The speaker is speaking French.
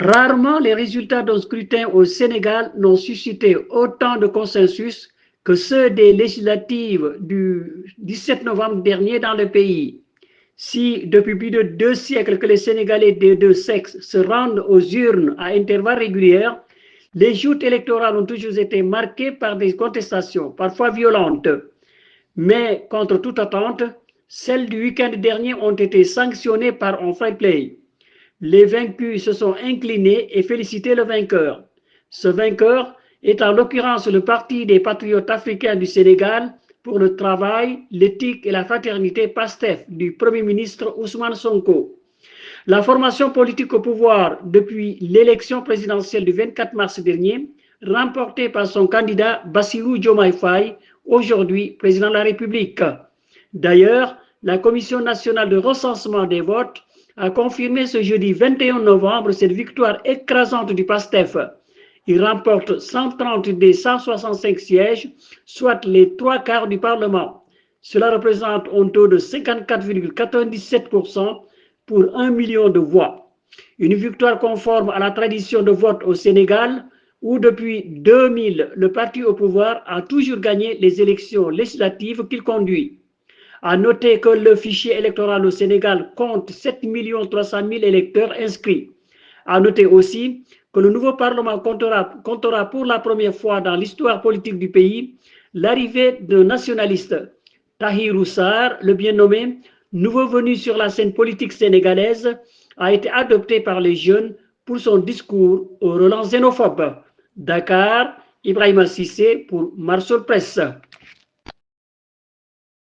Rarement les résultats d'un scrutin au Sénégal n'ont suscité autant de consensus que ceux des législatives du 17 novembre dernier dans le pays. Si depuis plus de 2 siècles que les Sénégalais des deux sexes se rendent aux urnes à intervalles réguliers, les joutes électorales ont toujours été marquées par des contestations, parfois violentes. Mais contre toute attente, celles du week-end dernier ont été sanctionnées par un fair play. Les vaincus se sont inclinés et félicité le vainqueur. Ce vainqueur est en l'occurrence le Parti des patriotes africains du Sénégal pour le travail, l'éthique et la fraternité PASTEF du Premier ministre Ousmane Sonko. La formation politique au pouvoir depuis l'élection présidentielle du 24 mars dernier, remportée par son candidat Bassirou Diomaye Faye, aujourd'hui président de la République. D'ailleurs, la Commission nationale de recensement des votes a confirmé ce jeudi 21 novembre cette victoire écrasante du PASTEF. Il remporte 130 des 165 sièges, soit les 3/4 du Parlement. Cela représente un taux de 54,97% pour 1 million de voix. Une victoire conforme à la tradition de vote au Sénégal, où depuis 2000, le parti au pouvoir a toujours gagné les élections législatives qu'il conduit. À noter que le fichier électoral au Sénégal compte 7 300 000 électeurs inscrits. À noter aussi que le nouveau Parlement comptera pour la première fois dans l'histoire politique du pays l'arrivée d'un nationaliste, Tahirou Sarr, le bien nommé, nouveau venu sur la scène politique sénégalaise, a été adopté par les jeunes pour son discours au relents xénophobes. Dakar, Ibrahima Cissé pour Marsol Presse.